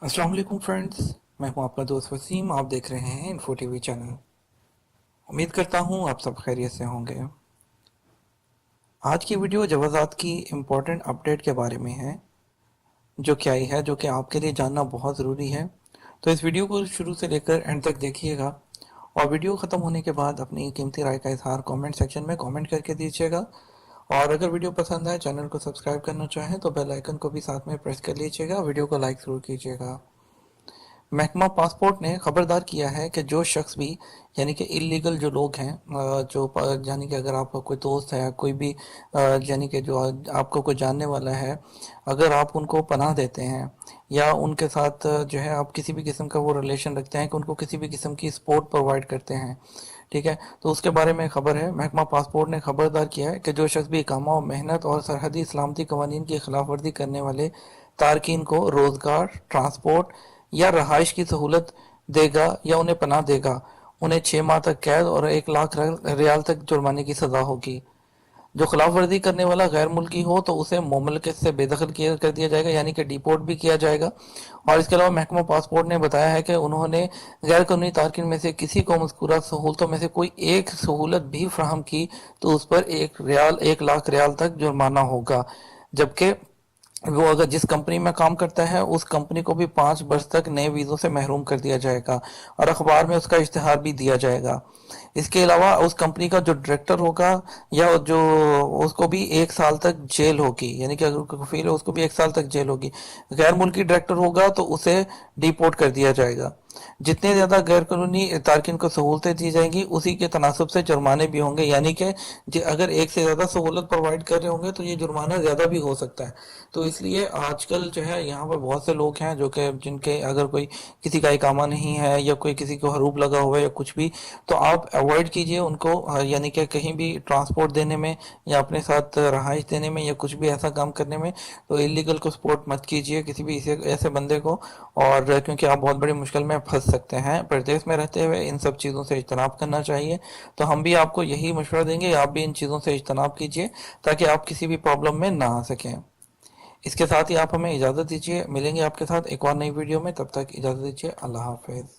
अस्सलाम वालेकुम फ्रेंड्स। मैं हूं आपका दोस्त वसीम। आप देख रहे हैं इन्फो टीवी चैनल। उम्मीद करता हूं आप सब खैरियत से होंगे। आज की वीडियो जवाज़ात की इम्पोर्टेंट अपडेट के बारे में है, जो कि आई है, जो कि आपके लिए जानना बहुत ज़रूरी है। तो इस वीडियो को शुरू से लेकर एंड तक देखिएगा, और वीडियो ख़त्म होने के बाद अपनी कीमती राय का इजहार कमेंट सेक्शन में कमेंट करके दीजिएगा। और अगर वीडियो पसंद आए, चैनल को सब्सक्राइब करना चाहें तो बेल आइकन को भी साथ में प्रेस कर लीजिएगा। वीडियो को लाइक ज़रूर कीजिएगा। महकमा पासपोर्ट ने खबरदार किया है कि जो शख्स भी, यानी कि इलीगल जो लोग हैं, यानी कि अगर आपका कोई दोस्त है, कोई भी यानी कि जो आपको कोई जानने वाला है, अगर आप उनको पनाह देते हैं या उनके साथ जो है आप किसी भी किस्म का वो रिलेशन रखते हैं कि उनको किसी भी किस्म की सपोर्ट प्रोवाइड करते हैं, ठीक है, तो उसके बारे में खबर है। महकमा पासपोर्ट ने खबरदार किया है कि जो शख्स भी इकामा और मेहनत और सरहदी सलामती कवानीन की खिलाफ वर्जी करने वाले तारकीन को रोज़गार, ट्रांसपोर्ट या रहाइश की सहूलत देगा या उन्हें पनाह देगा, उन्हें 6 माह तक कैद और 1 लाख रियाल तक जुर्माने की सजा होगी। जो खिलाफ वर्जी करने वाला गैर मुल्की हो तो उसे मुमलकत से बेदखल किया कर दिया जाएगा, यानी कि डिपोर्ट भी किया जाएगा। और इसके अलावा महकमा पासपोर्ट ने बताया है कि उन्होंने गैर कानूनी तारकिन में से किसी को मज़कूरा सहूलतों में से कोई एक सहूलत भी फ्राहम की तो उस पर 1 लाख रियाल तक जुर्माना होगा। जबकि वो अगर जिस कंपनी में काम करता है उस कंपनी को भी 5 वर्ष तक नए वीज़ों से महरूम कर दिया जाएगा और अखबार में उसका इश्तिहार भी दिया जाएगा। इसके अलावा उस कंपनी का जो डायरेक्टर होगा या जो, उसको भी 1 साल तक जेल होगी, यानी कि अगर कोई कफील है उसको भी 1 साल तक जेल होगी। गैर मुल्की डायरेक्टर होगा तो उसे डिपोर्ट कर दिया जाएगा। जितने ज़्यादा गैर कानूनी तारकिन को सहूलतें दी जाएंगी उसी के तनासब से जुर्माने भी होंगे, यानी कि अगर एक से ज़्यादा सहूलत प्रोवाइड कर रहे होंगे तो ये जुर्माना ज़्यादा भी हो सकता है। तो इसलिए आजकल जो है यहाँ पर बहुत से लोग हैं जो कि जिनके अगर कोई किसी का इकामा नहीं है या कोई किसी को हरूब लगा हुआ है या कुछ भी, तो आप अवॉइड कीजिए उनको, यानी कि कहीं भी ट्रांसपोर्ट देने में या अपने साथ रहाइश देने में या कुछ भी ऐसा काम करने में, तो इलीगल को सपोर्ट मत कीजिए किसी भी ऐसे बंदे को। और क्योंकि आप बहुत बड़ी मुश्किल में फंस सकते हैं। प्रदेश में रहते हुए इन सब चीज़ों से इज्तनाब करना चाहिए। तो हम भी आपको यही मशवरा देंगे, आप भी इन चीज़ों से इज्तनाब कीजिए ताकि आप किसी भी प्रॉब्लम में ना आ सकें। इसके साथ ही आप हमें इजाज़त दीजिए, मिलेंगे आपके साथ एक और नई वीडियो में। तब तक इजाज़त दीजिए। अल्लाह हाफिज़।